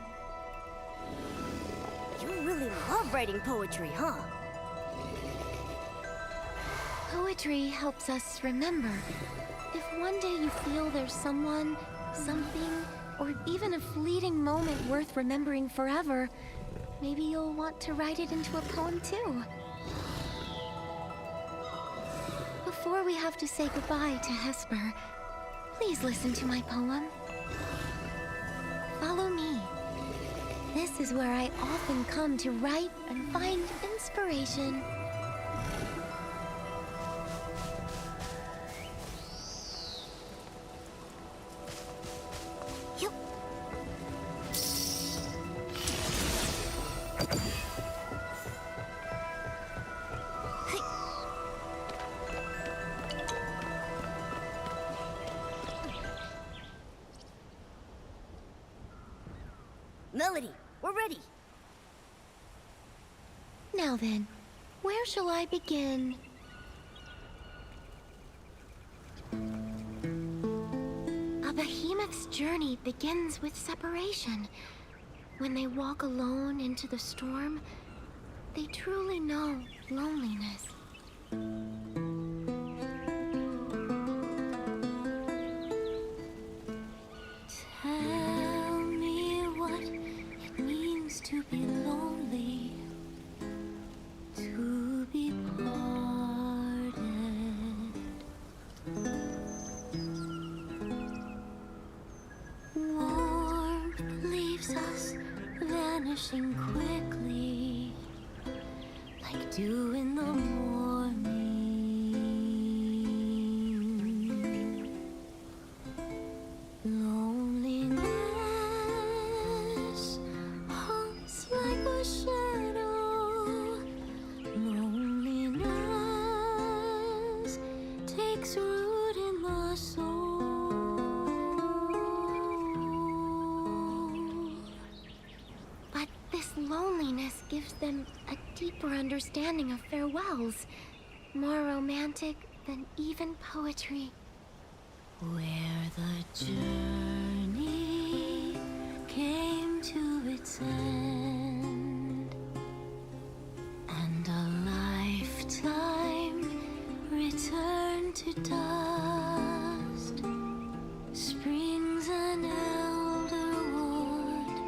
A: You really love writing poetry, huh?
F: Poetry helps us remember. If one day you feel there's someone, something, or even a fleeting moment worth remembering forever, maybe you'll want to write it into a poem too. Before we have to say goodbye to Hesper, please listen to my poem. Follow me. This is where I often come to write and find inspiration. You.
A: Melody, we're ready.
F: Now then, where shall I begin? A behemoth's journey begins with separation. When they walk alone into the storm, they truly know loneliness. Tell me what it means to be lonely, to be parted. Warmth leaves us vanishing quickly, like dew in the morning. Loneliness haunts like a shadow. Loneliness takes root in the soul. But this loneliness gives them a deeper understanding of farewells, more romantic than even poetry. Where the journey came to its end, and a lifetime returned to dust, springs an elder wood,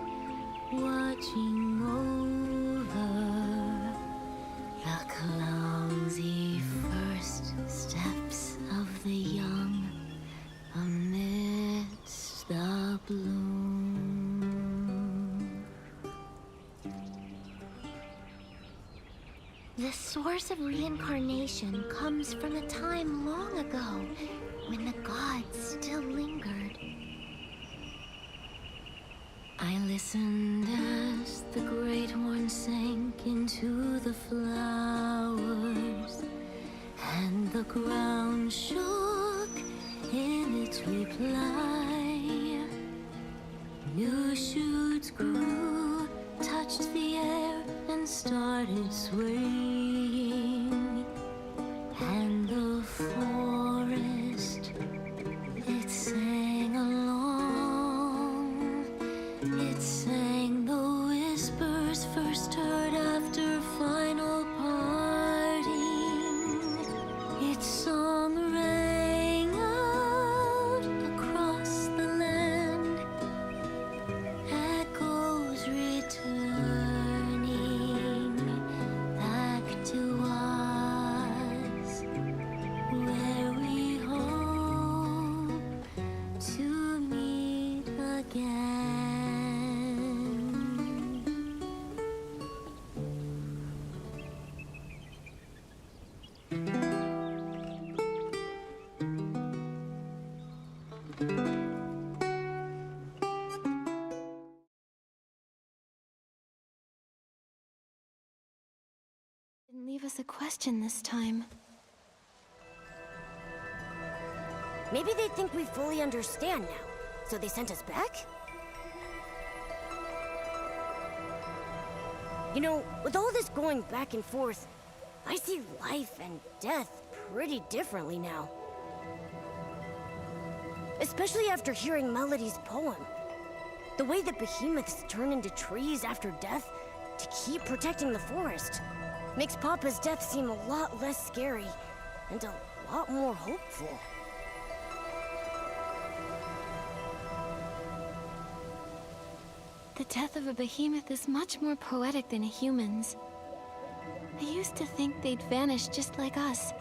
F: watching over the clumsy first steps of the young amidst the bloom. The source of reincarnation comes from a time long ago when the gods still lingered. I listened as the Great One sank into the flowers, and the ground shook in its reply. New shoots grew, touched the air, and started swaying. And the forest, it sang along. It sang the whispers first heard after final parting. Its song rang out across the land, echoes returning back
B: Didn't leave us a question this time.
A: Maybe they think we fully understand now, so they sent us back? You know, with all this going back and forth, I see life and death pretty differently now. Especially after hearing Melody's poem. The way that behemoths turn into trees after death to keep protecting the forest makes Papa's death seem a lot less scary and a lot more hopeful.
B: The death of a behemoth is much more poetic than humans. I used to think they'd vanish just like us,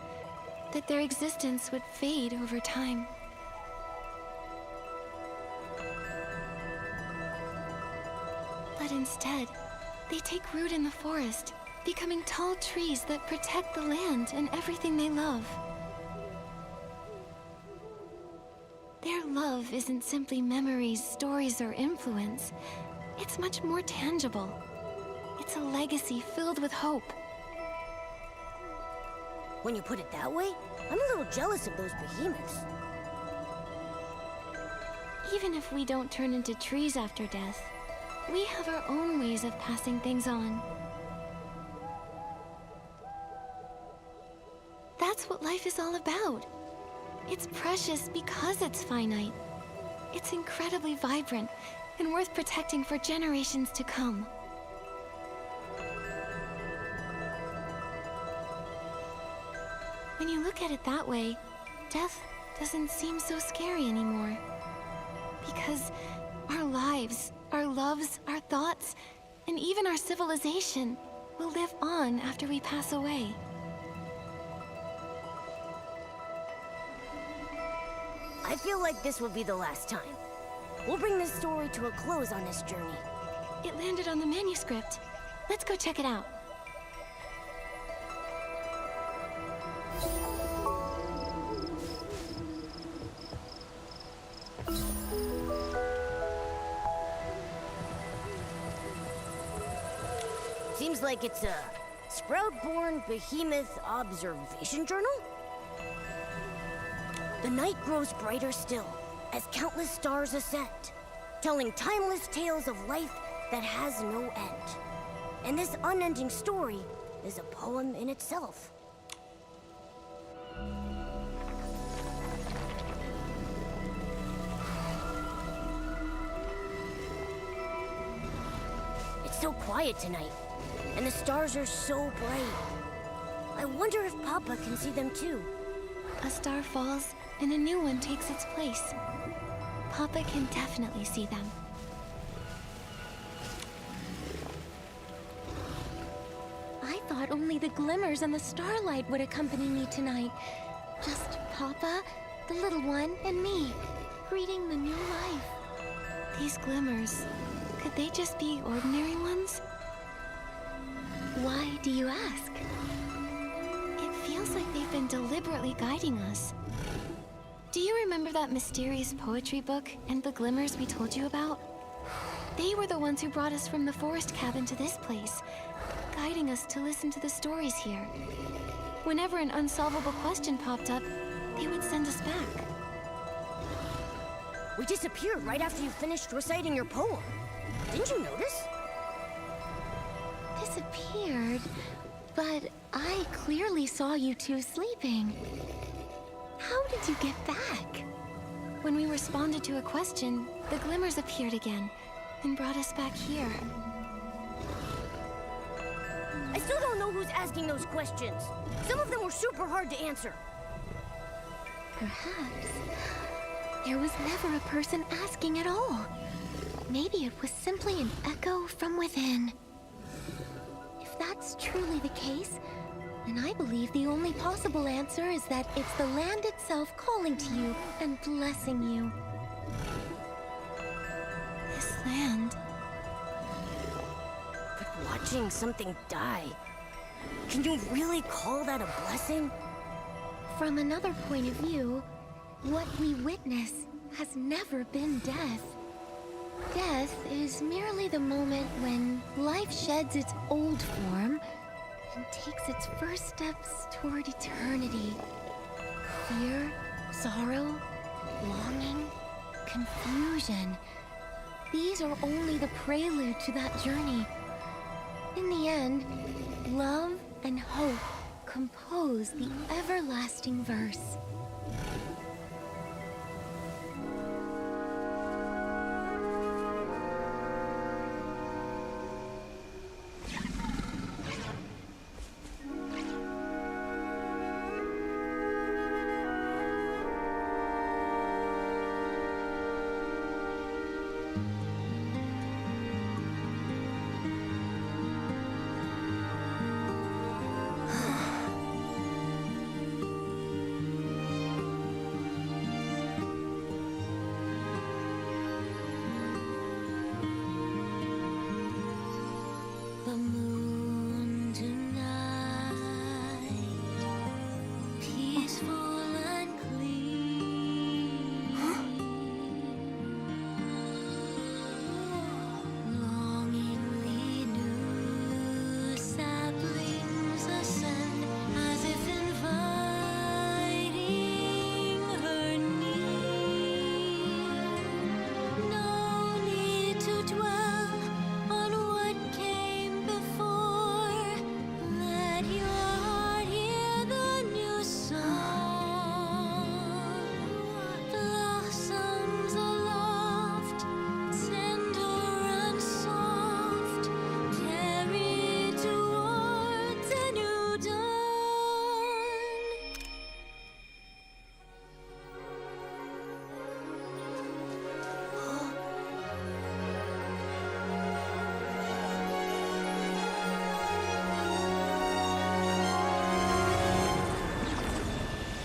B: that their existence would fade over time. But instead, they take root in the forest, becoming tall trees that protect the land and everything they love. Their love isn't simply memories, stories, or influence. It's much more tangible. It's a legacy filled with hope.
A: When you put it that way, I'm a little jealous of those behemoths.
B: Even if we don't turn into trees after death, we have our own ways of passing things on. That's what life is all about. It's precious because it's finite. It's incredibly vibrant and worth protecting for generations to come. When you look at it that way, death doesn't seem so scary anymore. Because our lives, our loves, our thoughts, and even our civilization will live on after we pass away.
A: I feel like this will be the last time. We'll bring this story to a close on this journey.
B: It landed on the manuscript. Let's go check it out.
A: Seems like it's a Sprout-born Behemoth Observation Journal? The night grows brighter still, as countless stars ascend, telling timeless tales of life that has no end. And this unending story is a poem in itself. It's so quiet tonight, and the stars are so bright. I wonder if Papa can see them too.
B: A star falls, and a new one takes its place. Papa can definitely see them.
F: I thought only the glimmers and the starlight would accompany me tonight. Just Papa, the little one, and me, greeting the new life.
B: These glimmers, could they just be ordinary ones?
F: Why do you ask?
B: It feels like they've been deliberately guiding us. Do you remember that mysterious poetry book and the glimmers we told you about? They were the ones who brought us from the forest cabin to this place, guiding us to listen to the stories here. Whenever an unsolvable question popped up, they would send us back.
A: We disappeared right after you finished reciting your poem. Didn't you notice?
F: Disappeared, but I clearly saw you two sleeping. How did you get back?
B: When we responded to a question, the glimmers appeared again and brought us back here.
A: I still don't know who's asking those questions. Some of them were super hard to answer.
F: Perhaps there was never a person asking at all. Maybe it was simply an echo from within. If that's truly the case, then I believe the only possible answer is that it's the land itself calling to you and blessing you.
B: This land.
A: But watching something die, can you really call that a blessing?
F: From another point of view, what we witness has never been death. Death is merely the moment when life sheds its old form and takes its first steps toward eternity. Fear, sorrow, longing, confusion. These are only the prelude to that journey. In the end, love and hope compose the everlasting verse. The moon tonight, peaceful and clean. Longingly new saplings ascend as if inviting her near. No need to dwell on what came before. Let your heart hear the new song. Blossoms aloft, tender and soft, carried towards a new dawn.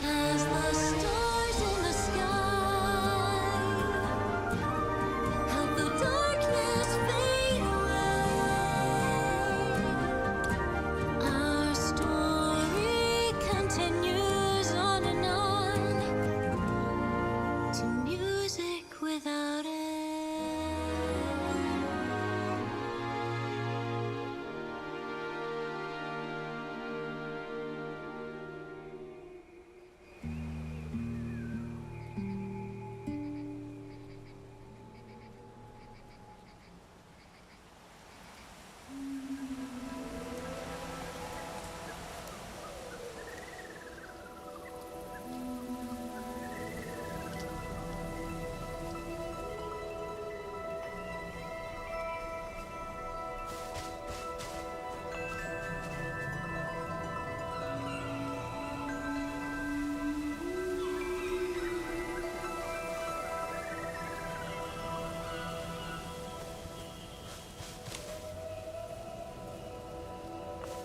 F: As the stars in the sky help the darkness fade away, our story continues on and on to music without end.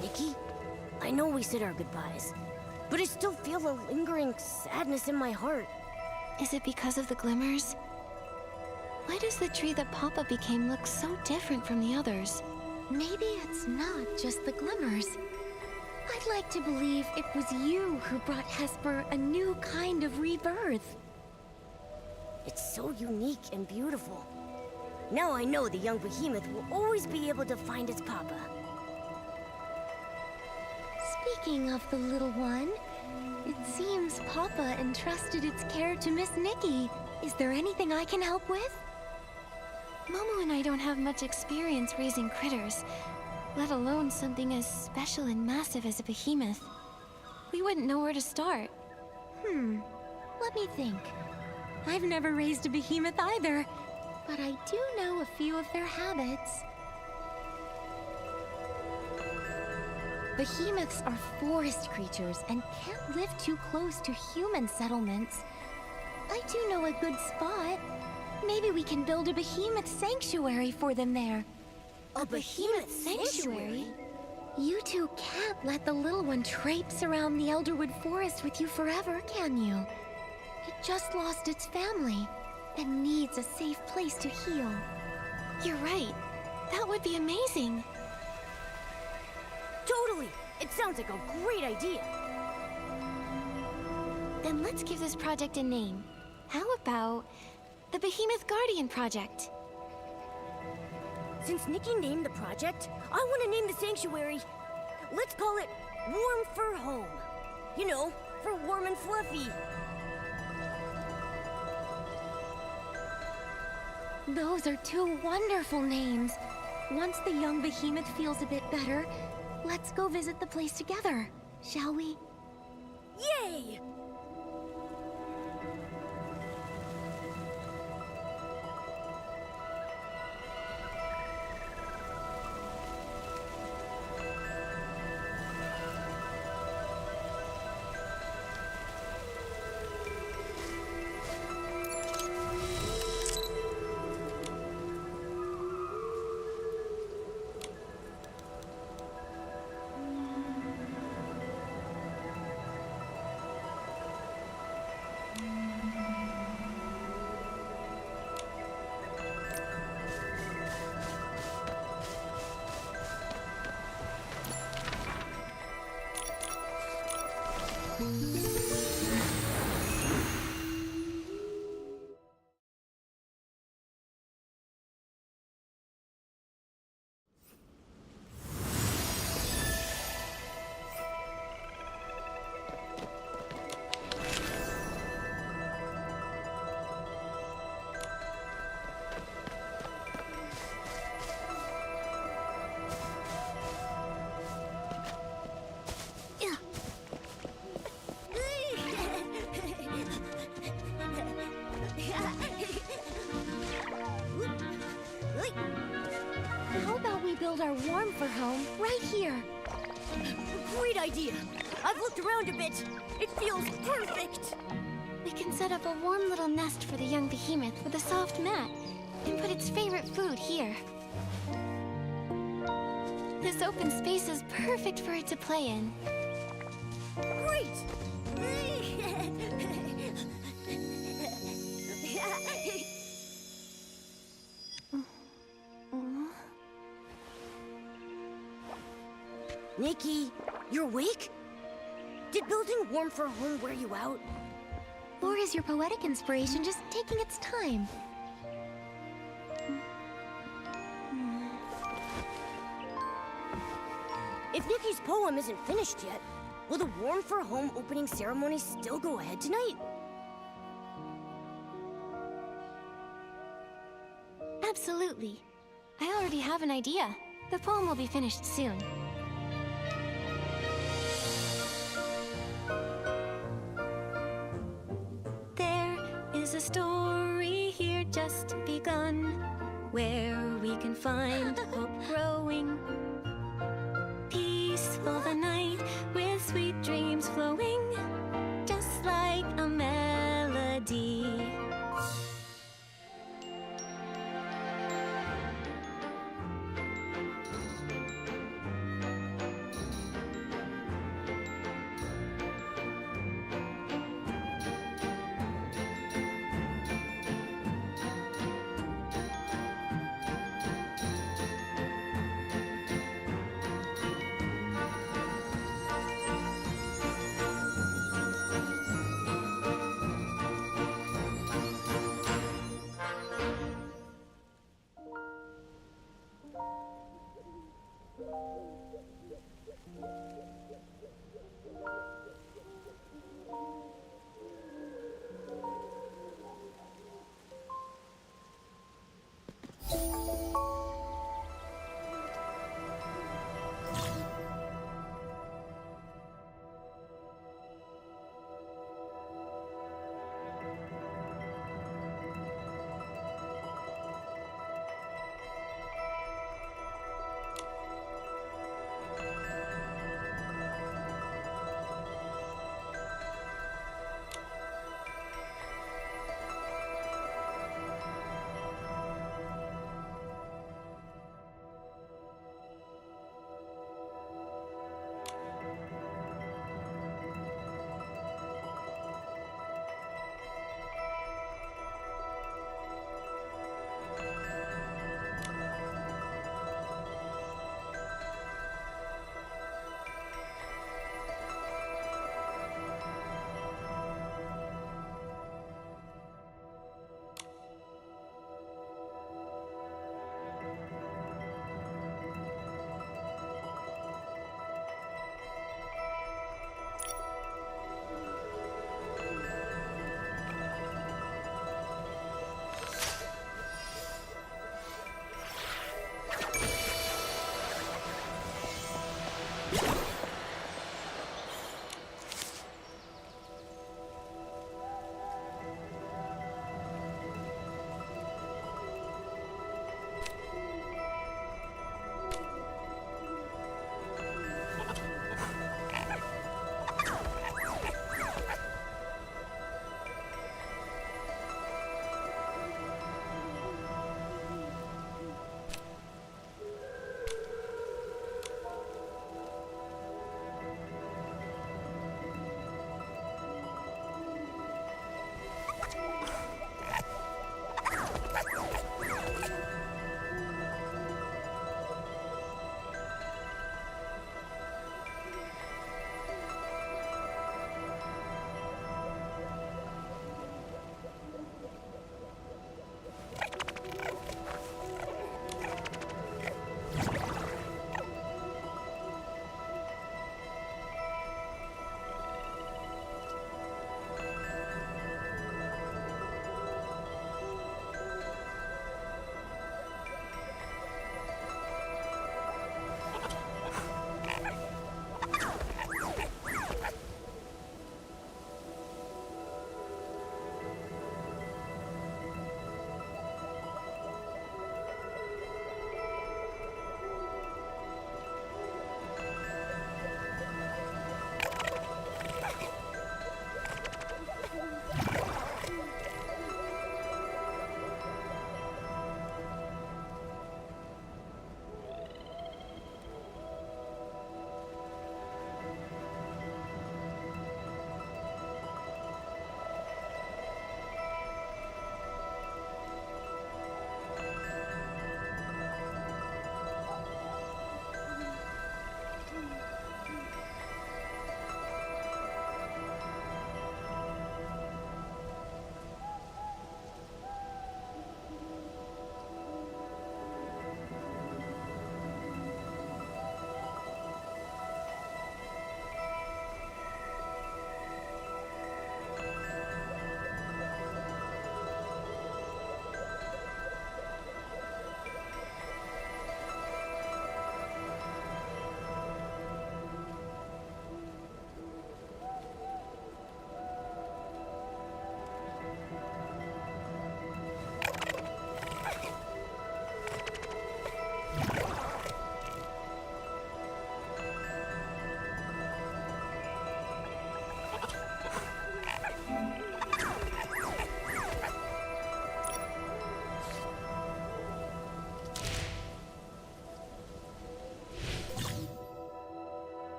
A: Nikki, I know we said our goodbyes, but I still feel a lingering sadness in my heart.
B: Is it because of the glimmers? Why does the tree that Papa became look so different from the others?
F: Maybe it's not just the glimmers. I'd like to believe it was you who brought Hesper a new kind of rebirth.
A: It's so unique and beautiful. Now I know the young behemoth will always be able to find its papa.
F: Speaking of the little one, it seems Papa entrusted its care to Miss Nikki. Is there anything I can help with?
B: Momo and I don't have much experience raising critters, let alone something as special and massive as a behemoth. We wouldn't know where to start.
F: Let me think. I've never raised a behemoth either, but I do know a few of their habits. Behemoths are forest creatures and can't live too close to human settlements. I do know a good spot. Maybe we can build a behemoth sanctuary for them there.
A: A behemoth sanctuary?
F: You two can't let the little one traipse around the Elderwood Forest with you forever, can you? It just lost its family and needs a safe place to heal.
B: You're right. That would be amazing.
A: Totally! It sounds like a great idea.
B: Then let's give this project a name. How about the Behemoth Guardian Project?
A: Since Nikki named the project, I want to name the sanctuary Let's call it Warm Fur Home. You know, for warm and fluffy.
F: Those are two wonderful names. Once the young behemoth feels a bit better, let's go visit the place together, shall we?
A: Yay!
F: How about we build our warm fur home right here?
A: Great idea. I've looked around a bit. It feels perfect.
B: We can set up a warm little nest for the young behemoth with a soft mat and put its favorite food here. This open space is perfect for it to play in.
A: Great! Nikki, you're awake? Did building Warm Fur Home wear you out?
F: Or is your poetic inspiration just taking its time?
A: If Nikki's poem isn't finished yet, will the Warm Fur Home opening ceremony still go ahead tonight?
B: Absolutely. I already have an idea. The poem will be finished soon. There is a story here just begun, where we can find hope growing. Peaceful the night with sweet dreams flowing, just like a melody.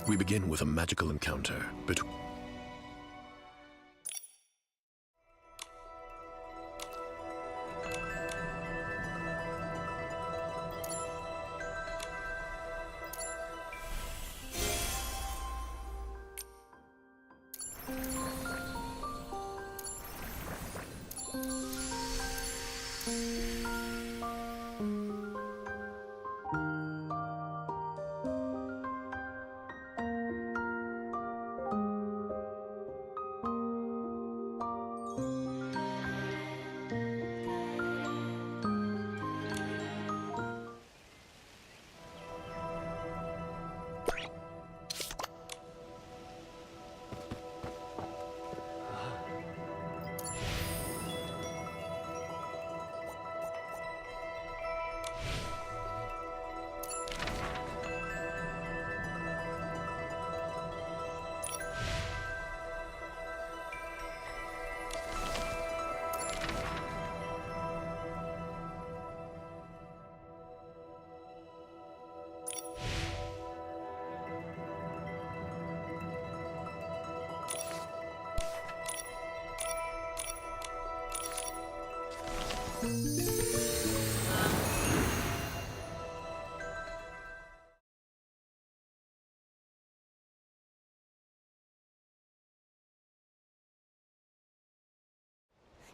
G: We begin with a magical encounter between...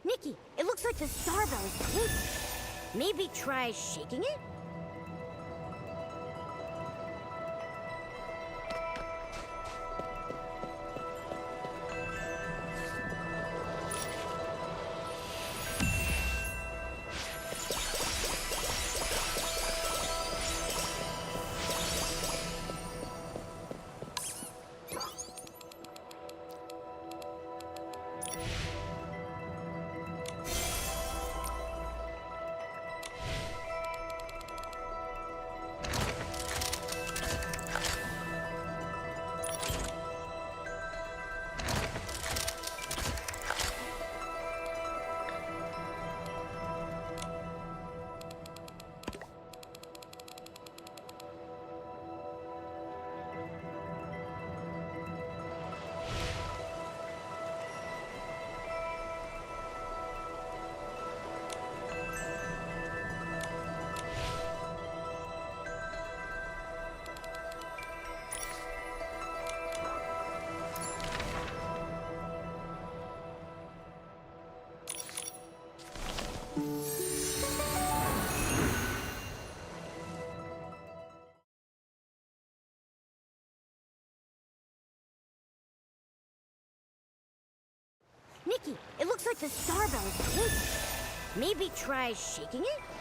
A: Nikki, it looks like the star bell is twinkling. Maybe try shaking it? Nikki, it looks like the star bell is twinkling. Maybe try shaking it?